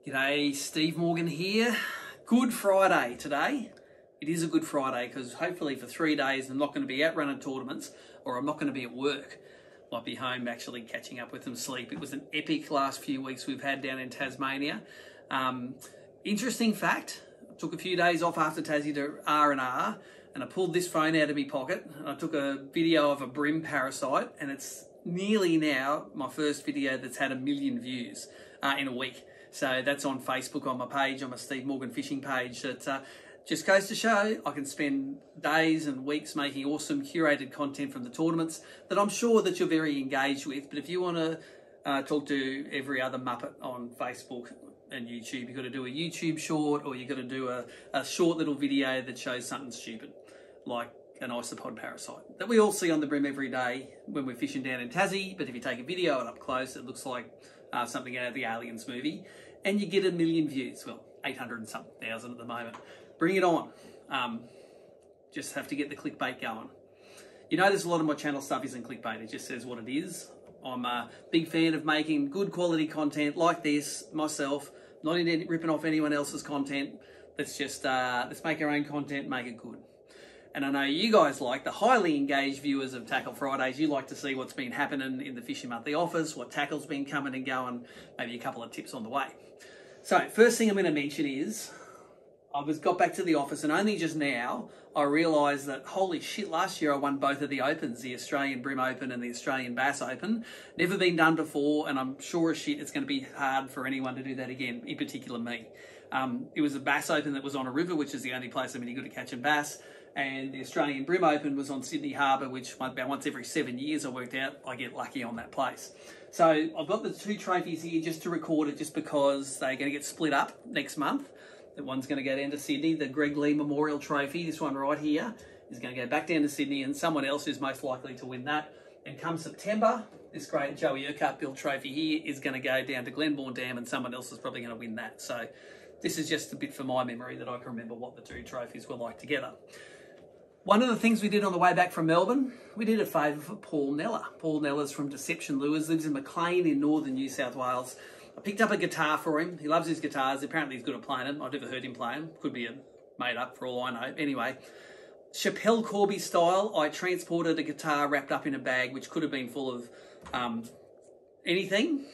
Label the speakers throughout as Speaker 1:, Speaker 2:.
Speaker 1: G'day, Steve Morgan here. Good Friday today. It is a good Friday because hopefully for 3 days I'm not going to be out running tournaments or I'm not going to be at work. Might be home actually catching up with some sleep. It was an epic last few weeks we've had down in Tasmania. Interesting fact, I took a few days off after Tassie to R&R and I pulled this phone out of my pocket and I took a video of a brim parasite, and it's nearly now my first video that's had 1 million views in a week. So that's on Facebook on my page, on my Steve Morgan fishing page. It just goes to show I can spend days and weeks making awesome curated content from the tournaments that I'm sure that you're very engaged with. But if you want to talk to every other muppet on Facebook and YouTube, you've got to do a YouTube short, or you've got to do a short little video that shows something stupid, like an isopod parasite that we all see on the brim every day when we're fishing down in Tassie. But if you take a video of it up close, it looks like something out of the Aliens movie, and you get 1 million views. Well, 800 and something thousand at the moment. Bring it on. Just have to get the clickbait going. You notice a lot of my channel stuff isn't clickbait, it just says what it is. I'm a big fan of making good quality content like this myself, not into ripping off anyone else's content. Let's just let's make our own content, make it good. And I know you guys, like the highly engaged viewers of Tackle Fridays, you like to see what's been happening in the Fishing Monthly office, what tackle's been coming and going, maybe a couple of tips on the way. So first thing I'm going to mention is I got back to the office, and only just now I realised that, holy shit, last year I won both of the Opens, the Australian Brim Open and the Australian Bass Open. Never been done before, and I'm sure as shit it's going to be hard for anyone to do that again, in particular me. It was a Bass Open that was on a river, which is the only place I'm any good at catching bass. And the Australian Brim Open was on Sydney Harbour, which about once every 7 years I worked out I get lucky on that place. So I've got the two trophies here just to record it, just because they're going to get split up next month. The one's going to go down to Sydney, the Greg Lee Memorial Trophy, this one right here, is going to go back down to Sydney, and someone else is most likely to win that. And come September, this great Joey Urquhart built trophy here is going to go down to Glenbourne Dam, and someone else is probably going to win that. So this is just a bit for my memory that I can remember what the two trophies were like together. One of the things we did on the way back from Melbourne, we did a favour for Paul Neller. Paul Neller's from Deception Lures, lives in Maclean in northern New South Wales. I picked up a guitar for him. He loves his guitars. Apparently he's good at playing them. I've never heard him play them. Could be made up for all I know. Anyway, Chappelle Corby style, I transported a guitar wrapped up in a bag, which could have been full of anything.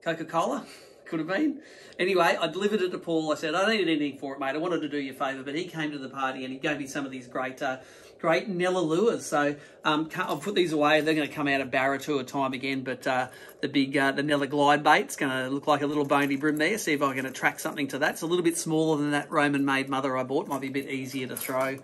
Speaker 1: Coca-Cola. Could have been. Anyway, I delivered it to Paul. I said, I don't need anything for it, mate. I wanted to do you a favour. But he came to the party and he gave me some of these great Neller lures. So I'll put these away. They're going to come out of Barra Tour time again. But the Neller glide bait's going to look like a little bony brim there. See if I can attract something to that. It's a little bit smaller than that Roman-made mother I bought. Might be a bit easier to throw.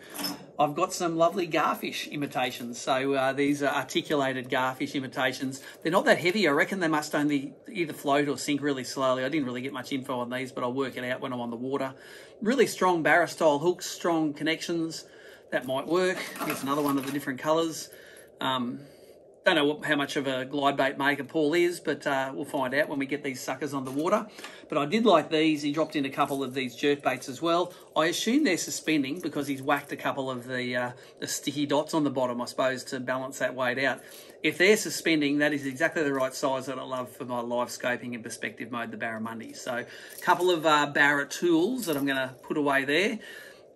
Speaker 1: I've got some lovely garfish imitations. So these are articulated garfish imitations. They're not that heavy. I reckon they must only either float or sink really slowly. I didn't really get much info on these, but I'll work it out when I'm on the water. Really strong Barra style hooks, strong connections. That might work. Here's another one of the different colours. Don't know how much of a glide bait maker Paul is, but we'll find out when we get these suckers on the water. But I did like these. He dropped in a couple of these jerk baits as well. I assume they're suspending because he's whacked a couple of the sticky dots on the bottom, I suppose, to balance that weight out. If they're suspending, that is exactly the right size that I love for my live scoping and perspective mode, the Barramundi. So a couple of Barra tools that I'm going to put away there.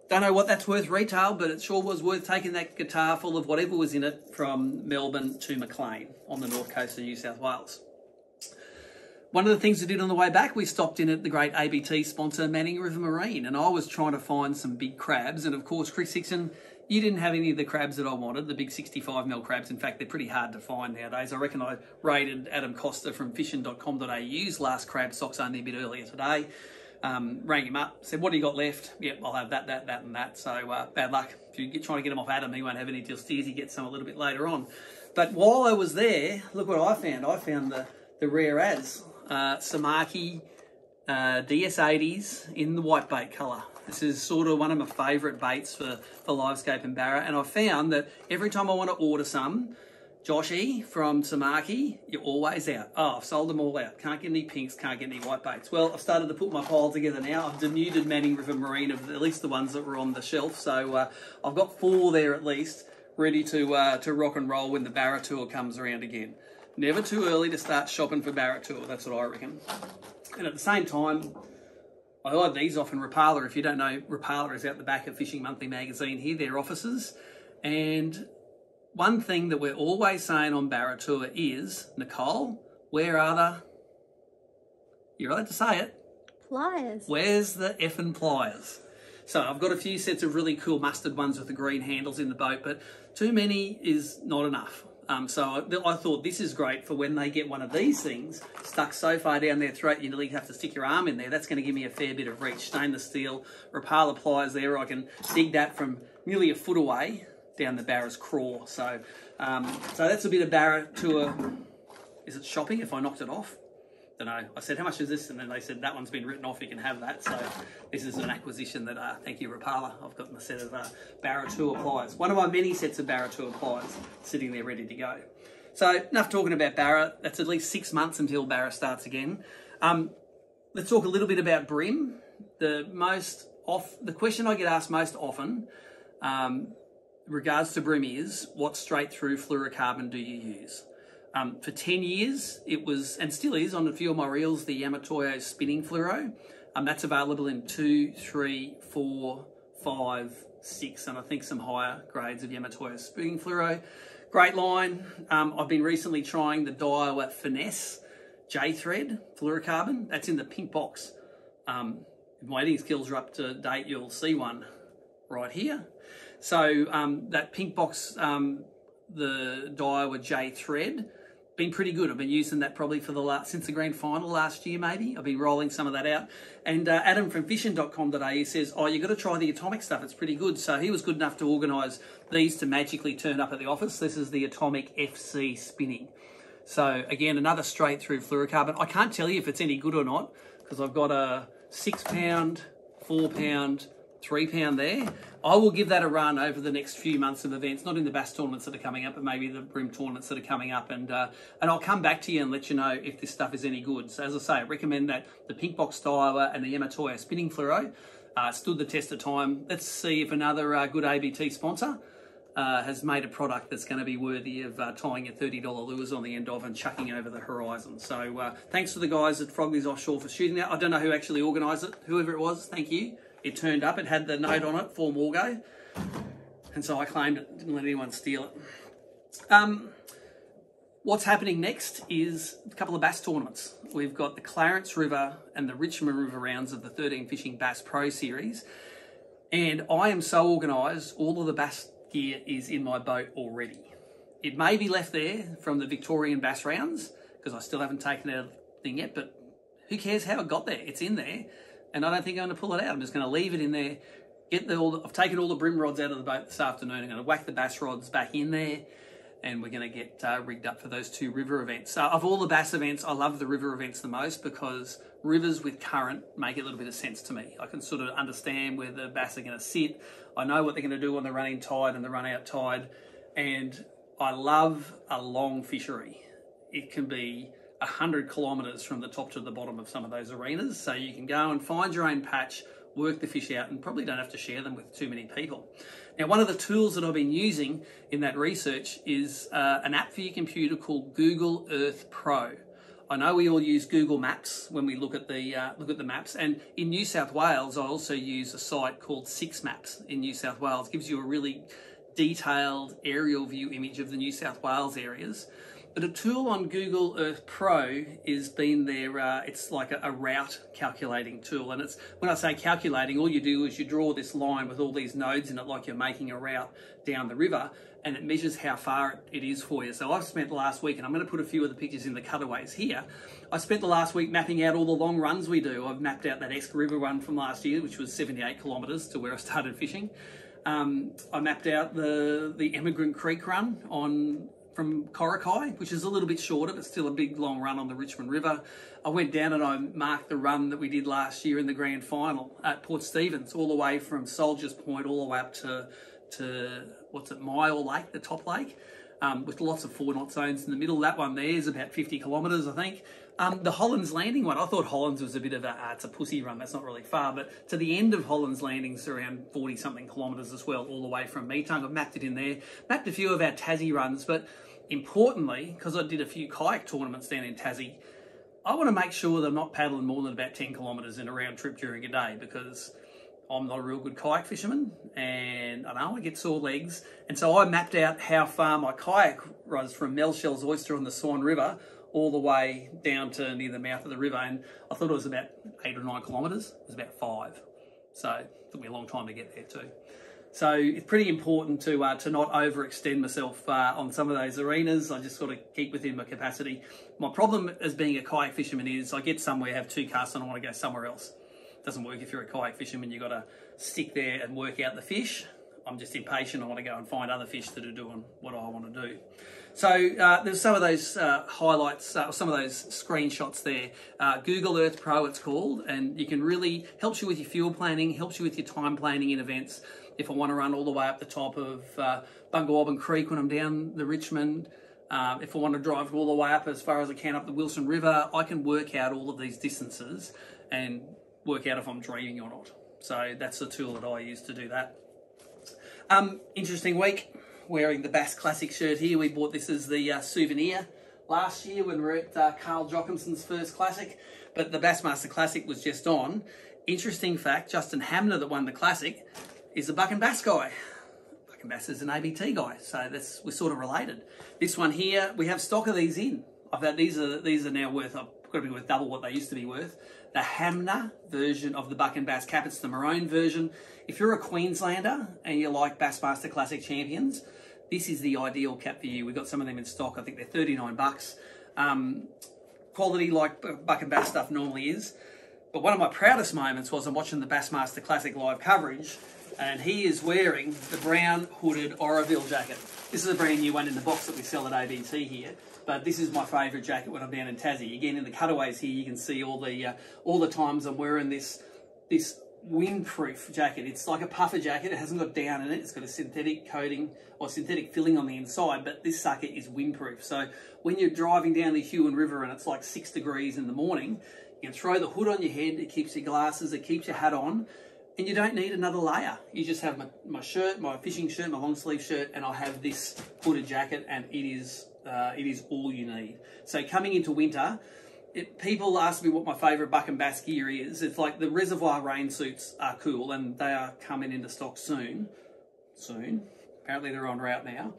Speaker 1: Don't know what that's worth retail, but it sure was worth taking that guitar full of whatever was in it from Melbourne to Maclean on the north coast of New South Wales. One of the things we did on the way back, we stopped in at the great ABT sponsor, Manning River Marine, and I was trying to find some big crabs. And of course, Chris Hickson, you didn't have any of the crabs that I wanted, the big 65mm crabs. In fact, they're pretty hard to find nowadays. I reckon I raided Adam Costa from fishing.com.au's last crab stocks only a bit earlier today. Rang him up, said, what do you got left? Yep, I'll have that, and that. So bad luck. If you're trying to get him off Adam, he won't have any till Steers. He gets some a little bit later on. But while I was there, look what I found. I found the rare as Samaki DS80s in the white bait colour. This is sort of one of my favourite baits for livescape and Barra. And I found that every time I want to order some, Joshy from Samaki, you're always out. Oh, I've sold them all out. Can't get any pinks, can't get any white baits. Well, I've started to put my pile together now. I've denuded Manning River Marine of at least the ones that were on the shelf. So I've got 4 there at least, ready to rock and roll when the Barra Tour comes around again. Never too early to start shopping for Barra Tour, that's what I reckon. And at the same time, I eyed these off in Rapala. If you don't know, Rapala is out the back of Fishing Monthly magazine here, their offices. And one thing that we're always saying on Barra Tour is, Nicole, where are the, you're allowed to say it,
Speaker 2: pliers.
Speaker 1: Where's the effing pliers? So I've got a few sets of really cool mustard ones with the green handles in the boat, but too many is not enough. So I thought this is great for when they get one of these things stuck so far down their throat you nearly have to stick your arm in there. That's going to give me a fair bit of reach. Stainless steel, Rapala pliers there. I can dig that from nearly a foot away down the Barra's craw. So that's a bit of Barra Tour. Is it shopping if I knocked it off? Don't know. I said, how much is this? And then they said, that one's been written off, you can have that. So this is an acquisition that, thank you Rapala, I've got a set of Barra Tour pliers. One of my many sets of Barra Tour pliers sitting there ready to go. So enough talking about Barra. That's at least 6 months until Barra starts again. Let's talk a little bit about brim. The question I get asked most often regards to brim is, what straight through fluorocarbon do you use? For 10 years, it was, and still is, on a few of my reels, the Yamatoyo spinning fluoro. That's available in 2, 3, 4, 5, 6, and I think some higher grades of Yamatoyo spinning fluoro. Great line. I've been recently trying the Daiwa Finesse J-thread fluorocarbon. That's in the pink box. If my editing skills are up to date, you'll see one right here. So that pink box, the Daiwa J-thread, been pretty good. I've been using that probably for since the grand final last year, maybe. I've been rolling some of that out. And Adam from fishing.com.au says, oh, you've got to try the Atomic stuff. It's pretty good. So he was good enough to organise these to magically turn up at the office. This is the Atomic FC spinning. So again, another straight through fluorocarbon. I can't tell you if it's any good or not because I've got a 6 pound, 4 pound, 3 pound there. I will give that a run over the next few months of events, not in the bass tournaments that are coming up, but maybe the brim tournaments that are coming up, and I'll come back to you and let you know if this stuff is any good. So as I say, I recommend that the pink box Daiwa and the Yamatoyo spinning fluoro stood the test of time. Let's see if another good ABT sponsor has made a product that's going to be worthy of tying your $30 lures on the end of and chucking over the horizon. So thanks to the guys at Frogley's Offshore for shooting that. I don't know who actually organised it, whoever it was, thank you. It turned up, it had the note on it, for Morgo, and so I claimed it, didn't let anyone steal it. What's happening next is a couple of bass tournaments. We've got the Clarence River and the Richmond River rounds of the 13 Fishing Bass Pro Series, and I am so organised, all of the bass gear is in my boat already. It may be left there from the Victorian bass rounds, because I still haven't taken out anything yet, but who cares how it got there? It's in there. And I don't think I'm going to pull it out. I'm just going to leave it in there. I've taken all the brim rods out of the boat this afternoon. I'm going to whack the bass rods back in there, and we're going to get rigged up for those 2 river events. So of all the bass events, I love the river events the most because rivers with current make a little bit of sense to me. I can sort of understand where the bass are going to sit. I know what they're going to do on the running tide and the run out tide. And I love a long fishery. It can be 100 kilometres from the top to the bottom of some of those arenas. So you can go and find your own patch, work the fish out, and probably don't have to share them with too many people. Now, one of the tools that I've been using in that research is an app for your computer called Google Earth Pro. I know we all use Google Maps when we look at the maps, and in New South Wales, I also use a site called 6 Maps in New South Wales. It gives you a really detailed aerial view image of the New South Wales areas. But a tool on Google Earth Pro is been there, it's like a route calculating tool. And it's, when I say calculating, all you do is you draw this line with all these nodes in it like you're making a route down the river, and it measures how far it is for you. So I've spent the last week, and I'm going to put a few of the pictures in the cutaways here. I spent the last week mapping out all the long runs we do. I've mapped out that Esk River run from last year, which was 78 kilometres to where I started fishing. I mapped out the Emigrant Creek run from Corokai, which is a little bit shorter, but still a big long run on the Richmond River. I went down and I marked the run that we did last year in the grand final at Port Stephens, all the way from Soldiers Point, all the way up to Mile Lake, the top lake, with lots of 4-knot zones in the middle. That one there is about 50 kilometres, I think. The Hollands Landing one, I thought Hollands was a bit of it's a pussy run, that's not really far, but to the end of Hollands Landing is around 40-something kilometres as well, all the way from Meetung. I've mapped it in there, mapped a few of our Tassie runs, but importantly, because I did a few kayak tournaments down in Tassie, I want to make sure that I'm not paddling more than about 10 kilometres in a round trip during a day, because I'm not a real good kayak fisherman and I know I get sore legs. And so I mapped out how far my kayak runs from Melshell's Oyster on the Swan River all the way down to near the mouth of the river. And I thought it was about 8 or 9 kilometres. It was about 5. So it took me a long time to get there too. So it's pretty important to not overextend myself on some of those arenas. I just sort of keep within my capacity. My problem as being a kayak fisherman is I get somewhere, have 2 casts and I want to go somewhere else. It doesn't work if you're a kayak fisherman. You've got to stick there and work out the fish. I'm just impatient. I want to go and find other fish that are doing what I want to do. So there's some of those highlights, some of those screenshots there. Google Earth Pro it's called, and you can really, helps you with your fuel planning, helps you with your time planning in events. If I want to run all the way up the top of Bungawobbin Creek when I'm down the Richmond, if I want to drive all the way up as far as I can up the Wilson River, I can work out all of these distances and work out if I'm dreaming or not. So that's the tool that I use to do that. Interesting week. Wearing the Bass Classic shirt here. We bought this as the souvenir last year when we were at Carl Jockimson's first Classic, but the Bassmaster Classic was just on. Interesting fact, Justin Hamner that won the Classic is a Buck and Bass guy. Buck and Bass is an ABT guy, so we're sort of related. This one here, we have stock of these in. These are now worth, I've got to be worth double what they used to be worth. The Hamner version of the Buck and Bass cap, it's the maroon version. If you're a Queenslander and you like Bassmaster Classic champions, this is the ideal cap for you. We've got some of them in stock. I think they're 39 bucks. Quality like Buck and Bass stuff normally is. But one of my proudest moments was I'm watching the Bassmaster Classic live coverage, and he is wearing the brown hooded Oroville jacket. This is a brand new one in the box that we sell at ABT here. But this is my favourite jacket when I'm down in Tassie. Again, in the cutaways here, you can see all the times I'm wearing this windproof jacket. It's like a puffer jacket. It hasn't got down in it. It's got a synthetic coating or synthetic filling on the inside, but this sucker is windproof. So when you're driving down the Huon River and it's like 6 degrees in the morning, you can throw the hood on your head. It keeps your glasses, it keeps your hat on, and you don't need another layer. You just have my shirt, my fishing shirt, my long sleeve shirt, and I have this hooded jacket, and it is all you need. So coming into winter, people ask me what my favourite Buck and Bass gear is. It's like the reservoir rain suits are cool, and they are coming into stock soon. Apparently they're en route now.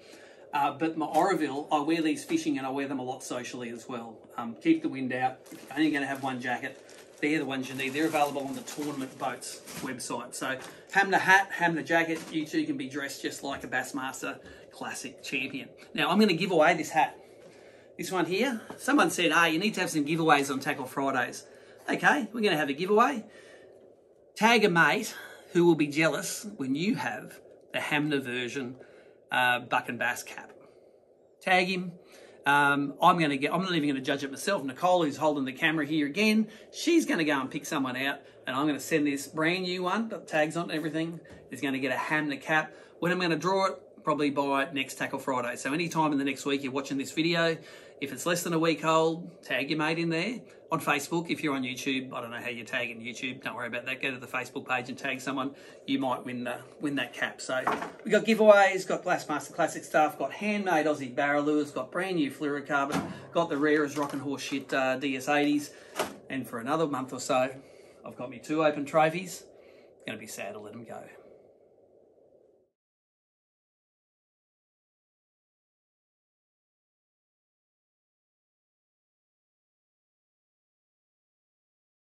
Speaker 1: But my Oroville, I wear these fishing and I wear them a lot socially as well. Keep the wind out. If you're only going to have one jacket, they're the ones you need. They're available on the Tournament Boats website. So Hamner hat, Hamner jacket, you two can be dressed just like a Bassmaster Classic champion. Now I'm going to give away this hat. This one here, someone said, you need to have some giveaways on Tackle Fridays. Okay, we're going to have a giveaway. Tag a mate who will be jealous when you have the Hamner version Buck and Bass cap. Tag him. I'm not even going to judge it myself. Nicole, who's holding the camera here again, she's going to go and pick someone out, and I'm going to send this brand new one, got tags on everything, is going to get a Hamner cap. When I'm going to draw it, probably by next Tackle Friday. So anytime in the next week you're watching this video, if it's less than a week old, tag your mate in there. On Facebook, if you're on YouTube, I don't know how you tag in YouTube, don't worry about that. Go to the Facebook page and tag someone. You might win that cap. So we got giveaways, got Bassmaster Classic stuff, got handmade Aussie barra lures, got brand new fluorocarbon, got the rarest rockin' horse shit DS80s. And for another month or so, I've got me 2 open trophies. It's going to be sad to let them go.